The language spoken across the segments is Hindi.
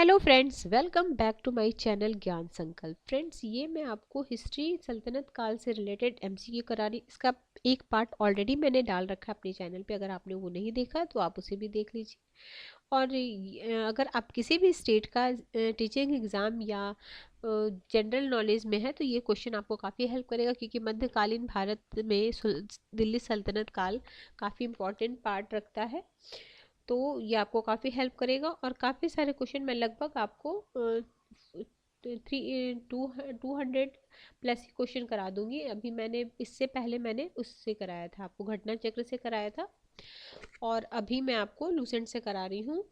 Hello friends, welcome back to my channel Gyan Sankalp. Friends, ये मैं आपको हिस्ट्री सल्तनत काल से रिलेटेड एमसीक्यू करा रही। इसका एक पार्ट ऑलरेडी मैंने डाल रखा है अपने चैनल पे। अगर आपने वो नहीं देखा तो आप उसे भी देख लीजिए। और अगर आप किसी भी स्टेट का टीचिंग एग्ज़ाम या जनरल नॉलेज में है तो ये क्वेश्चन आपको काफ़ी हेल्प करेगा, क्योंकि मध्यकालीन भारत में दिल्ली सल्तनत काल काफ़ी इम्पोर्टेंट पार्ट रखता है। तो ये आपको काफ़ी हेल्प करेगा और काफ़ी सारे क्वेश्चन मैं लगभग आपको 200 प्लस ही क्वेश्चन करा दूंगी। अभी मैंने इससे पहले मैंने उससे कराया था, आपको घटना चक्र से कराया था, और अभी मैं आपको लूसेंट से करा रही हूँ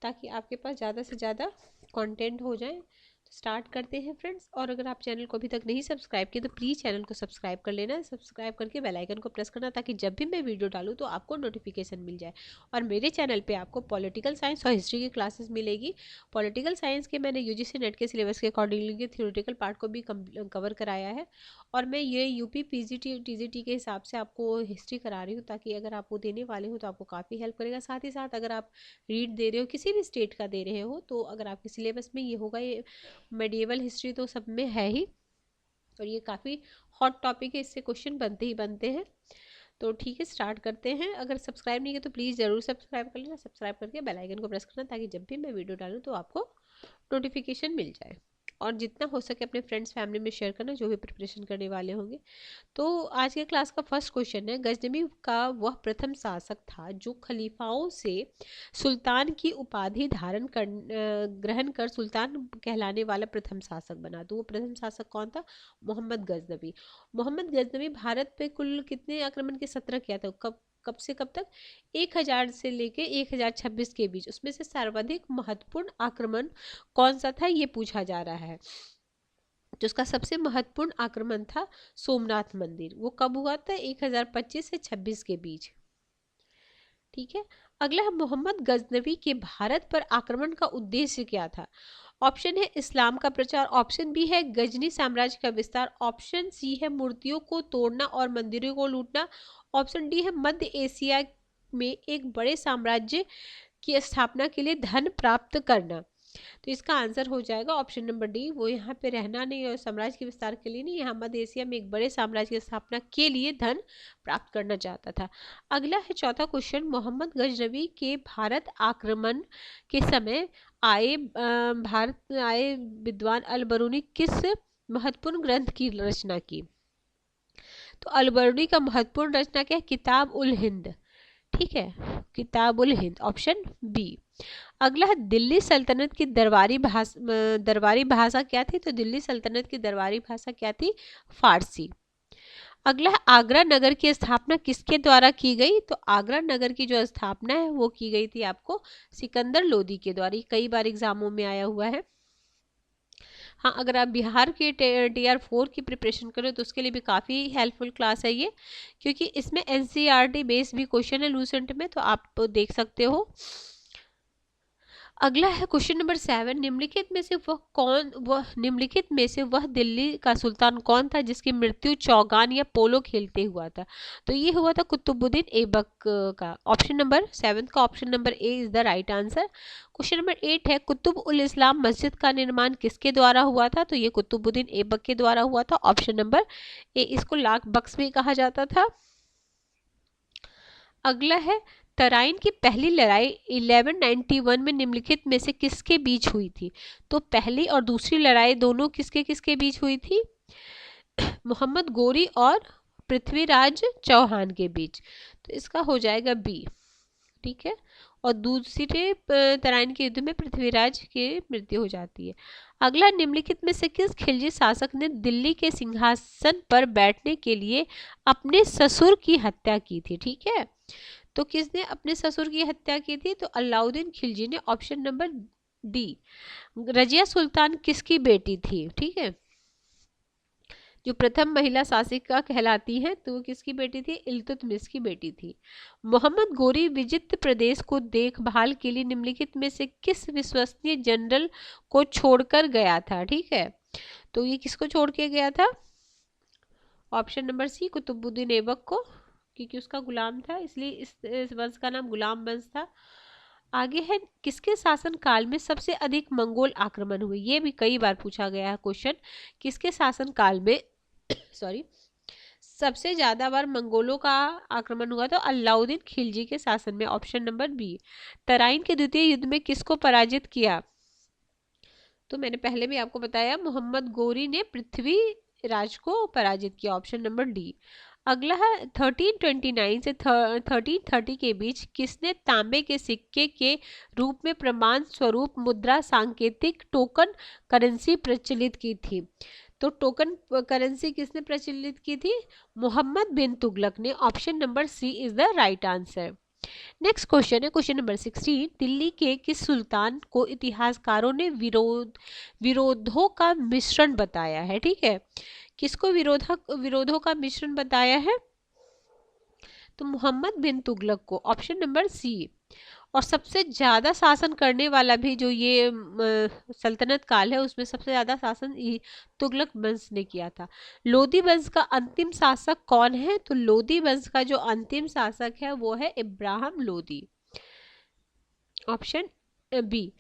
ताकि आपके पास ज़्यादा से ज़्यादा कंटेंट हो जाए। तो स्टार्ट करते हैं फ्रेंड्स। और अगर आप चैनल को अभी तक नहीं सब्सक्राइब किए तो प्लीज़ चैनल को सब्सक्राइब कर लेना, सब्सक्राइब करके बेल आइकन को प्रेस करना ताकि जब भी मैं वीडियो डालूँ तो आपको नोटिफिकेशन मिल जाए। और मेरे चैनल पे आपको पॉलिटिकल साइंस और हिस्ट्री की क्लासेस मिलेगी। पॉलिटिकल साइंस के मैंने यूजीसी नेट के सिलेबस के अकॉर्डिंगली थ्योरेटिकल पार्ट को भी कवर कराया है, और मैं ये यूपी पीजीटी टीजीटी के हिसाब से आपको हिस्ट्री करा रही हूँ ताकि अगर आप वो देने वाले हो तो आपको काफ़ी हेल्प करेगा। साथ ही साथ अगर आप रीड दे रहे हो, किसी भी स्टेट का दे रहे हो, तो अगर आपके सिलेबस में ये होगा, ये मेडिएवल हिस्ट्री तो सब में है ही, और ये काफ़ी हॉट टॉपिक है, इससे क्वेश्चन बनते ही बनते हैं। तो ठीक है, स्टार्ट करते हैं। अगर सब्सक्राइब नहीं किया तो प्लीज़ ज़रूर सब्सक्राइब कर लेना, सब्सक्राइब करके बेल आइकन को प्रेस करना ताकि जब भी मैं वीडियो डालूँ तो आपको नोटिफिकेशन मिल जाए। और जितना हो सके अपने फ्रेंड्स फैमिली में शेयर करना जो भी प्रिपरेशन करने वाले होंगे। तो आज के क्लास का फर्स्ट क्वेश्चन है, गजनवी का वह प्रथम शासक था जो खलीफाओं से सुल्तान की उपाधि ग्रहण कर सुल्तान कहलाने वाला प्रथम शासक बना। तो वो प्रथम शासक कौन था? मोहम्मद गजनवी। मोहम्मद गजनवी भारत पे कुल कितने आक्रमण के 17 किया था? कब कब से कब तक? 1000 से लेके 1026 के बीच। उसमें से सर्वाधिक महत्वपूर्ण आक्रमण कौन सा था ये पूछा जा रहा है। तो उसका सबसे महत्वपूर्ण आक्रमण था सोमनाथ मंदिर। वो कब हुआ था? 1025 से 26 के बीच। ठीक है, अगला है, मोहम्मद गजनवी के भारत पर आक्रमण का उद्देश्य क्या था? ऑप्शन है इस्लाम का प्रचार, ऑप्शन बी है गजनी साम्राज्य का विस्तार, ऑप्शन सी है मूर्तियों को तोड़ना और मंदिरों को लूटना, ऑप्शन डी है मध्य एशिया में एक बड़े साम्राज्य की स्थापना के लिए धन प्राप्त करना। तो इसका आंसर हो जाएगा ऑप्शन नंबर डी। वो यहाँ पे रहना नहीं और साम्राज्य के विस्तार के लिए नहीं, यहाँ मध्य एशिया में एक बड़े साम्राज्य की स्थापना के लिए धन प्राप्त करना चाहता था। अगला है चौथा क्वेश्चन, मोहम्मद गजनवी के भारत आक्रमण के समय भारत आए विद्वान अल बरूनी किस महत्वपूर्ण ग्रंथ की रचना की? तो अल बरूनी का महत्वपूर्ण रचना क्या है? किताब उल हिंद। ठीक है, किताब उल हिंद, ऑप्शन बी। अगला है, दिल्ली सल्तनत की दरबारी भाषा क्या थी? तो दिल्ली सल्तनत की दरबारी भाषा क्या थी? फारसी। अगला है, आगरा नगर की स्थापना किसके द्वारा की गई? तो आगरा नगर की जो स्थापना है वो की गई थी आपको सिकंदर लोदी के द्वारा। कई बार एग्जामों में आया हुआ है। हाँ, अगर आप बिहार के TR4 की प्रिपरेशन करें तो उसके लिए भी काफ़ी हेल्पफुल क्लास है ये, क्योंकि इसमें NCERT बेस्ड भी क्वेश्चन है लूसेंट में, तो आप देख सकते हो। अगला है क्वेश्चन नंबर 7, निम्नलिखित में से वह दिल्ली का सुल्तान कौन था जिसकी मृत्यु चौगान या पोलो खेलते हुआ था? तो ये हुआ था कुतुबुद्दीन ऐबक का। ऑप्शन नंबर 7 का option number A is the right answer. Question number 8 है, कुतुब उल इस्लाम मस्जिद का निर्माण किसके द्वारा हुआ था? तो ये कुतुबुद्दीन ऐबक के द्वारा हुआ था, ऑप्शन नंबर ए। इसको लाख बक्स भी कहा जाता था। अगला है, तराइन की पहली लड़ाई 1191 में निम्नलिखित में से किसके बीच हुई थी? तो पहली और दूसरी लड़ाई दोनों किसके किसके बीच हुई थी? मोहम्मद गोरी और पृथ्वीराज चौहान के बीच। तो इसका हो जाएगा बी। ठीक है, और दूसरे तराइन के युद्ध में पृथ्वीराज की मृत्यु हो जाती है। अगला, निम्नलिखित में से किस खिलजी शासक ने दिल्ली के सिंहासन पर बैठने के लिए अपने ससुर की हत्या की थी? ठीक है, तो किसने अपने ससुर की हत्या की थी? तो अलाउद्दीन खिलजी ने, option number D. Razia Sultan किसकी बेटी थी? ठीक है, जो प्रथम महिला शासिका कहलाती हैं, तो वो किसकी बेटी थी? इल्तुतमिश की बेटी थी। मोहम्मद गोरी विजित प्रदेश को देखभाल के लिए निम्नलिखित में से किस विश्वसनीय जनरल को छोड़कर गया था? ठीक है, तो ये किसको छोड़ के गया था? Option number C, Qutubuddin Aibak को, क्योंकि उसका गुलाम था, इसलिए इस वंश का नाम गुलाम वंश था। आगे है, किसके शासन काल में सबसे अधिक मंगोल आक्रमण हुए? ये भी कई बार पूछा गया है क्वेश्चन, किसके शासन काल में सॉरी सबसे ज्यादा बार मंगोलों का आक्रमण हुआ? तो अलाउद्दीन खिलजी के शासन में, ऑप्शन नंबर बी। तराइन के द्वितीय युद्ध में किसको पराजित किया? तो मैंने पहले भी आपको बताया, मोहम्मद गोरी ने पृथ्वीराज को पराजित किया, ऑप्शन नंबर डी। अगला है 1329 से 1330 के बीच किसने तांबे के सिक्के के रूप में प्रमाण स्वरूप मुद्रा सांकेतिक टोकन करेंसी प्रचलित की थी? तो टोकन करेंसी किसने प्रचलित की थी? मोहम्मद बिन तुगलक ने, option number C is the right answer. Next question है क्वेश्चन नंबर 16, दिल्ली के किस सुल्तान को इतिहासकारों ने विरोधों का मिश्रण बताया है? ठीक है, किसको विरोधों का मिश्रण बताया है? तो मोहम्मद बिन तुगलक को, ऑप्शन नंबर सी। और सबसे ज्यादा शासन करने वाला भी जो ये सल्तनत काल है, उसमें सबसे ज्यादा शासन तुगलक वंश ने किया था। लोदी वंश का अंतिम शासक कौन है? तो लोदी वंश का जो अंतिम शासक है वो है इब्राहिम लोदी, ऑप्शन बी।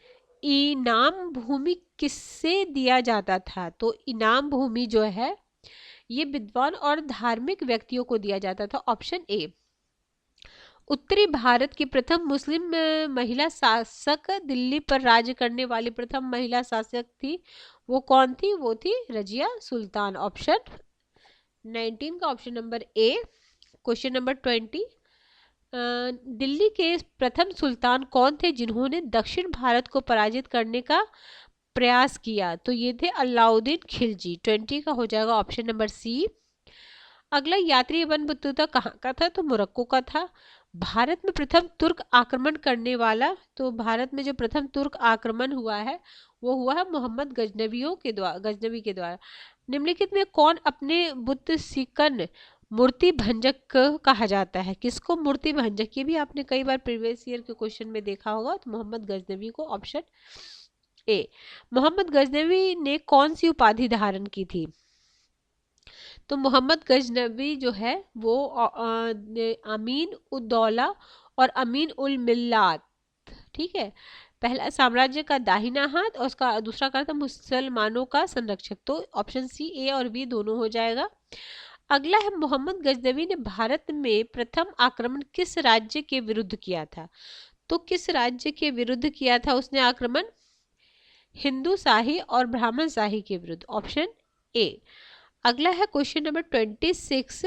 इनाम भूमि किससे दिया जाता था? तो इनाम भूमि जो है ये विद्वान और धार्मिक व्यक्तियों को दिया जाता था, ऑप्शन ए। उत्तरी भारत की प्रथम मुस्लिम महिला शासक, दिल्ली पर राज्य करने वाली प्रथम महिला शासक थी, वो कौन थी? वो थी रजिया सुल्तान, ऑप्शन 19 का option number A. Question number 20, Delhi के प्रथम सुल्तान कौन थे जिन्होंने दक्षिण भारत को पराजित करने का प्रयास किया? तो ये थे अलाउद्दीन खिलजी। 20 का हो जाएगा ऑप्शन नंबर सी। अगला, यात्री एवं बतूता कहाँ का था? तो मोरक्को का था। भारत में प्रथम तुर्क आक्रमण करने वाला, तो भारत में जो प्रथम तुर्क आक्रमण हुआ है वो हुआ है मोहम्मद गजनवी के द्वारा। निम्नलिखित में कौन अपने बुत सिकन मूर्ति भंजक कहा जाता है? किसको मूर्ति भंजक? ये भी आपने कई बार प्रीवियस ईयर के क्वेश्चन में देखा होगा। तो मोहम्मद गजनवी को, ऑप्शन ए। मोहम्मद गजनवी ने कौन सी उपाधि धारण की थी? तो मोहम्मद गजनवी जो है वो अमीन उद्दौला और अमीन उल मिल्लात, ठीक है, पहला साम्राज्य का दाहिना हाथ और उसका दूसरा कहा था मुसलमानों का संरक्षक। तो ऑप्शन सी, ए और बी दोनों हो जाएगा। अगला है, मोहम्मद गजनवी ने भारत में प्रथम आक्रमण किस राज्य के विरुद्ध किया था? तो किस राज्य के विरुद्ध किया था उसने आक्रमण? हिंदू शाही और ब्राह्मण शाही के विरुद्ध, ऑप्शन ए। अगला है क्वेश्चन नंबर 26,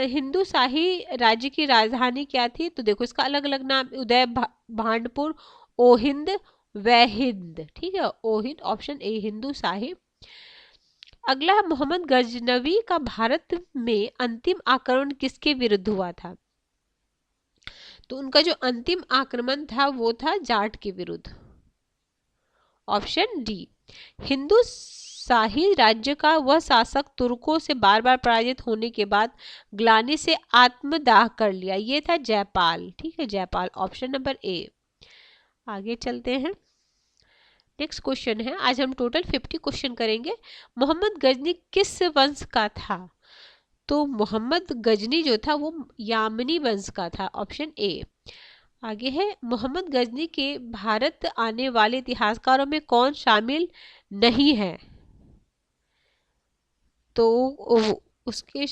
हिंदू शाही राज्य की राजधानी क्या थी? तो देखो इसका अलग अलग नाम, उदय भांडपुर, ओहिंद, वहिंद, ठीक है, ओहिंद, ऑप्शन ए हिंदू शाही। अगला है, मोहम्मद गजनवी का भारत में अंतिम आक्रमण किसके विरुद्ध हुआ था? तो उनका जो अंतिम आक्रमण था वो था जाट के विरुद्ध, ऑप्शन डी। हिंदू शाही राज्य का वह शासक तुर्कों से बार बार पराजित होने के बाद ग्लानि से आत्मदाह कर लिया, ये था जयपाल, ठीक है, जयपाल, ऑप्शन नंबर ए। आगे चलते हैं। नेक्स्ट क्वेश्चन है, आज हम टोटल 50 क्वेश्चन करेंगे। मोहम्मद गजनी किस वंश का था? तो मोहम्मद गजनी जो था वो यामनी वंश का था, ऑप्शन ए। आगे है, मोहम्मद गजनी के भारत आने वाले इतिहासकारों में कौन शामिल नहीं है? तो उसके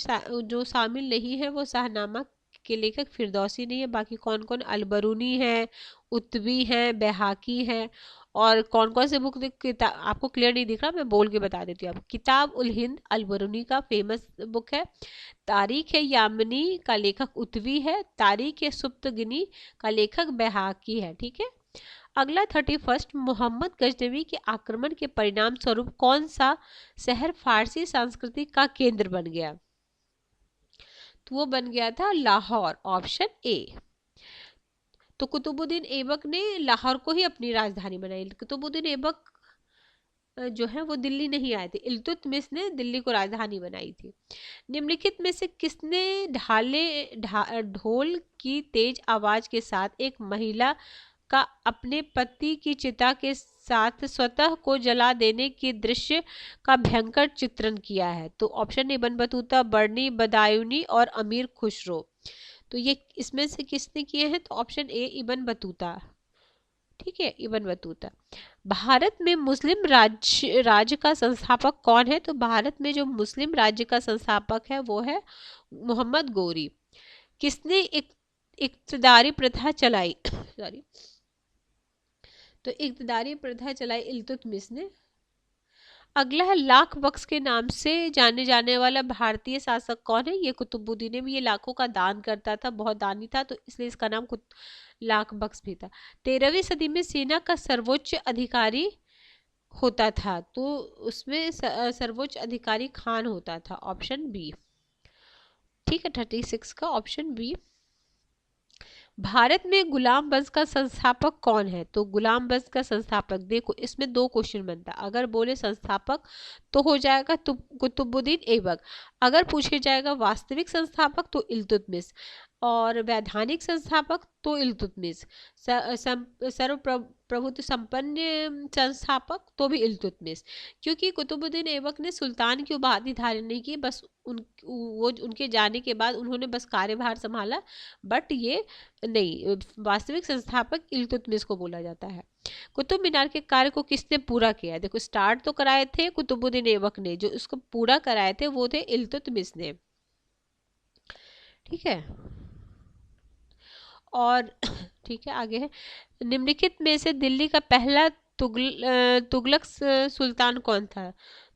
जो शामिल नहीं है वो शाहनामा के लेखक फिरदौसी नहीं है। बाकी कौन कौन? अलबरूनी है, उत्वी है, बैहाकी है। और कौन कौन से बुक किताब आपको क्लियर नहीं दिख रहा, मैं बोल के बता देती हूँ आपको। किताब उल हिंद अलबरूनी का फेमस बुक है। तारीख है यामनी का लेखक उत्वी है। तारीख है सुप्तगिनी का लेखक बैहाकी है, ठीक है। अगला 31, मोहम्मद गजनवी के आक्रमण के परिणाम स्वरूप कौन सा शहर फारसी संस्कृति का केंद्र बन गया? तो वो बन गया था लाहौर, ऑप्शन ए। तो कुतुबुद्दीन ऐबक ने लाहौर को ही अपनी राजधानी बनाई। कुतुबुद्दीन ऐबक जो है वो दिल्ली नहीं आए थे, इल्तुतमिश ने दिल्ली को राजधानी बनाई थी। निम्नलिखित में से किसने ढोल की तेज आवाज के साथ एक महिला का अपने पति की चिता के साथ स्वतः को जला देने के दृश्य का भयंकर चित्रण किया है? तो ऑप्शन ए, इब्न बतूता, बर्नी, बदायूनी और अमीर खुसरो। तो ये इसमें से किसने किए हैं? तो ऑप्शन ए इब्न बतूता। ठीक है, इब्न बतूता। भारत में मुस्लिम राज्य का संस्थापक कौन है? तो भारत में जो मुस्लिम राज्य का संस्थापक है वो है मोहम्मद गोरी। किसने इक्तदारी प्रथा चलाई? सॉरी, तो इक्तदारी प्रथा चलाई इल्तुतमिश ने। अगला है लाख बख्श के नाम से जाने जाने वाला भारतीय शासक कौन है? ये कुतुबुद्दीन है। ये लाखों का दान करता था, बहुत दानी था, तो इसलिए इसका नाम लाख बख्श भी था। 13वीं सदी में सेना का सर्वोच्च अधिकारी होता था, तो उसमें सर्वोच्च अधिकारी खान होता था। Option B. ठीक है, 36 का ऑप्शन बी। भारत में गुलाम वंश का संस्थापक कौन है? तो गुलाम वंश का संस्थापक, देखो इसमें दो क्वेश्चन बनता है। अगर बोले संस्थापक तो हो जाएगा कुतुबुद्दीन ऐबक। अगर पूछे जाएगा वास्तविक संस्थापक तो इल्तुतमिश, और वैधानिक संस्थापक तो इल्तुतमिश, सर्व प्रभुत्व संपन्न संस्थापक तो भी इल्तुतमिश। क्योंकि कुतुबुद्दीन ऐबक ने सुल्तान की उपाधि धारण नहीं की, बस उनके जाने के बाद उन्होंने बस कार्यभार संभाला, बट ये नहीं, वास्तविक संस्थापक इल्तुतमिश को बोला जाता है। कुतुब मीनार के कार्य को किसने पूरा किया? देखो स्टार्ट तो कराए थे कुतुबुद्दीन ऐबक ने, जो इसको पूरा कराए थे वो थे इल्तुतमिश ने। ठीक है, और ठीक है आगे है, निम्नलिखित में से दिल्ली का पहला तुगलक सुल्तान कौन था?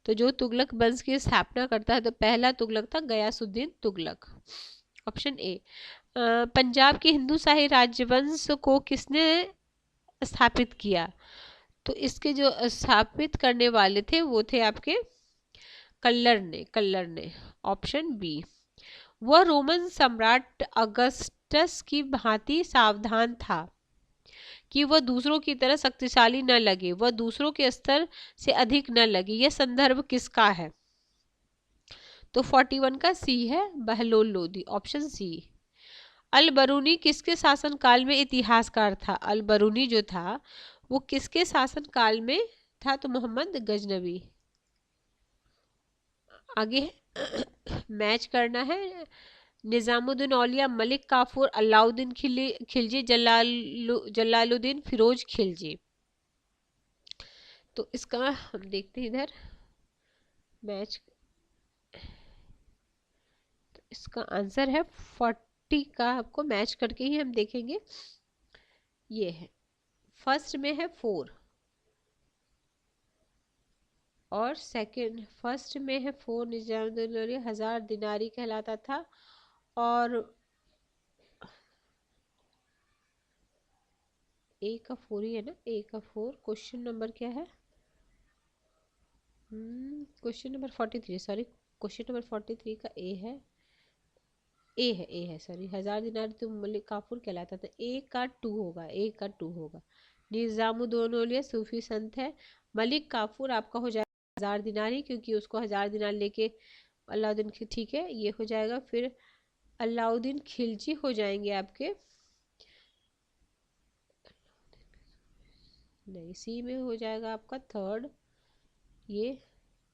तो जो तुगलक वंश की स्थापना करता है तो पहला तुगलक था गयासुद्दीन तुगलक। Option A. पंजाब के हिंदू शाही राजवंश को किसने स्थापित किया? तो इसके जो स्थापित करने वाले थे वो थे आपके कल्लर ने। Option B. वह रोमन सम्राट अगस्टस की भांति सावधान था कि वह दूसरों की तरह शक्तिशाली न लगे, वह दूसरों के स्तर से अधिक न लगे। यह संदर्भ किसका है? तो 41 का सी है, Bahlol Lodi. Option C. Al Biruni किसके शासन काल में इतिहासकार था? अल बरूनी जो था वो किसके शासन काल में था? तो मोहम्मद गजनवी। आगे मैच करना है। निजामुद्दीन औलिया, मलिक काफूर, अलाउद्दीन खिलजी, जलालुद्दीन फिरोज खिलजी। तो इसका हम देखते हैं इधर मैच, तो इसका आंसर है 40 का, आपको मैच करके ही हम देखेंगे। ये है फर्स्ट में है 4 और सेकंड, फर्स्ट में है 4 निजामुद्दीन औलिया 1000 दिनारी कहलाता था, और ए का 4 ही है ना, ए का 4। क्वेश्चन नंबर क्या है? Question number 43, sorry question number 43 का ए है, ए है सॉरी। 1000 दिनार तो मलिक काफूर कहलाता था। ए का 2 होगा, ए का 2 होगा। निजामुद्दीन औलिया सूफी संत है, मलिक काफूर आपका हो जाएगा 1000 दिनारी, क्योंकि उसको 1000 दिनार लेके अलाउद्दीन, ठीक है ये हो जाएगा। फिर अलाउद्दीन खिलजी हो जाएंगे आपके, नहीं सी में हो जाएगा आपका थर्ड, ये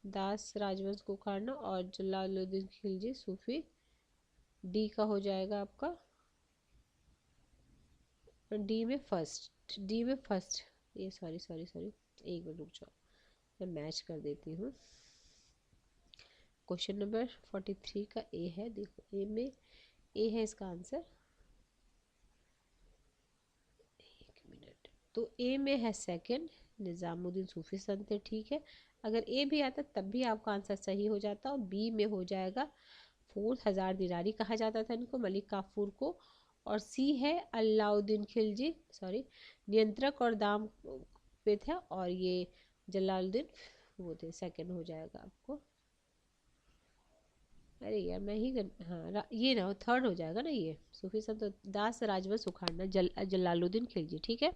दास राजवंश को उखाड़ना, और जलालुद्दीन खिलजी सूफी। डी का हो जाएगा आपका, डी में फर्स्ट, ये सॉरी एक मिनट रुक जाओ, मैं मैच कर देती हूँ। क्वेश्चन नंबर 43 का ए है, देखो ए में ए है इसका आंसर। एक मिनट, तो ए में है सेकंड, निजामुद्दीन सूफी संत है। ठीक है, अगर ए भी आता तब भी आपका आंसर सही हो जाता, और बी में हो जाएगा 4000 दिनारी कहा जाता था इनको, मलिक काफूर को। और सी है अलाउद्दीन खिलजी, सॉरी नियंत्रक और दाम पे थे, और ये जलालुद्दीन वो थे, सेकंड हो जाएगा आपको। अरे यार मैं ही हाँ ये ना थर्ड हो जाएगा ना, ये सूफी संत तो दास राजवंश उखाड़ना, जलालुद्दीन खिलजी। ठीक है,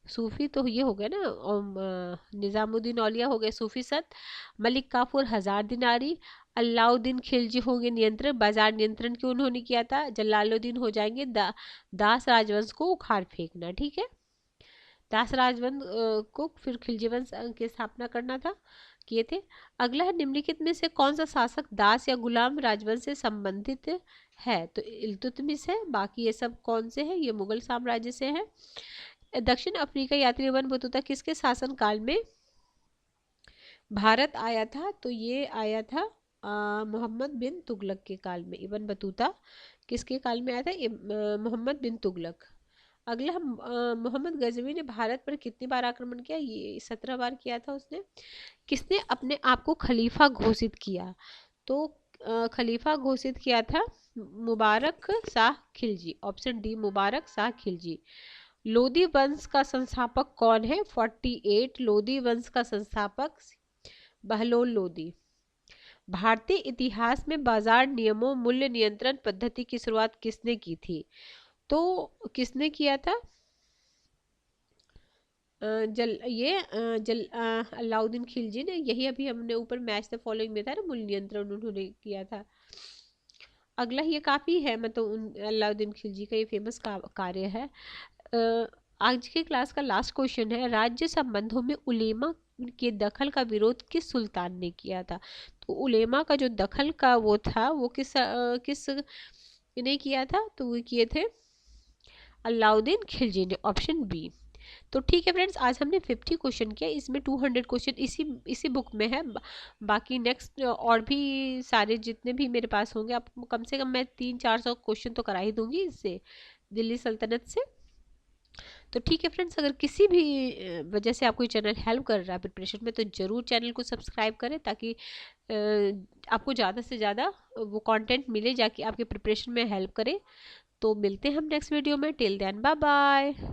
सूफी तो ये हो गया ना, निजामुद्दीन औलिया हो गए सूफी संत, मलिक काफूर 1000 दिनारी, अलाउद्दीन खिलजी होंगे नियंत्रण, बाजार नियंत्रण क्यों उन्होंने किया था, जलालुद्दीन हो जाएंगे दास राजवंश को उखाड़ फेंकना। ठीक है, दास राजवंश को फिर खिलजी वंश की स्थापना करना था, किए थे। अगला है, निम्नलिखित में से कौन सा शासक दास या गुलाम राजवंश से संबंधित है? तो इल्तुतमिश है। बाकी ये सब कौन से हैं? ये मुगल साम्राज्य से हैं। दक्षिण अफ्रीका यात्री इब्न बतूता किसके शासन काल में भारत आया था? तो ये आया था मोहम्मद बिन तुगलक के काल में। इब्न बतूता किसके काल में आया था? मोहम्मद बिन तुगलक। अगला हम मोहम्मद गजनवी ने भारत पर कितनी बार आक्रमण किया? ये 17 बार किया था उसने। किसने अपने आप को खलीफा घोषित किया? तो खलीफा घोषित किया था मुबारक शाह खिलजी। Option D, Mubarak Shah Khilji. लोदी वंश का संस्थापक कौन है? 48 लोदी वंश का संस्थापक बहलोल लोदी। भारतीय इतिहास में बाजार नियमों मूल्य नियंत्रण पद्धति की शुरुआत किसने की थी? तो किसने किया था? अलाउद्दीन खिलजी ने। यही अभी हमने ऊपर मैच द फॉलोइंग में था ना, मूल्य नियंत्रण उन्होंने किया था। अगला ये काफी है, मतलब अलाउद्दीन खिलजी का ये फेमस कार्य है। आज के क्लास का लास्ट क्वेश्चन है, राज्य संबंधों में उलेमा के दखल का विरोध किस सुल्तान ने किया था? तो उलेमा का जो दखल का वो था वो किस ने किया था? तो वो किए थे अलाउद्दीन खिलजी ने। Option B. तो ठीक है फ्रेंड्स, आज हमने 50 क्वेश्चन किया, इसमें 200 क्वेश्चन इसी बुक में है। बाकी नेक्स्ट और भी सारे जितने भी मेरे पास होंगे, आपको कम से कम मैं 300-400 क्वेश्चन तो करा ही दूंगी इससे, दिल्ली सल्तनत से। तो ठीक है फ्रेंड्स, अगर किसी भी वजह से आपको ये चैनल हेल्प कर रहा है प्रिपरेशन में, तो ज़रूर चैनल को सब्सक्राइब करें, ताकि आपको ज़्यादा से ज़्यादा वो कंटेंट मिले जाके आपके प्रिपरेशन में हेल्प करे। तो मिलते हैं हम नेक्स्ट वीडियो में। Till then bye bye.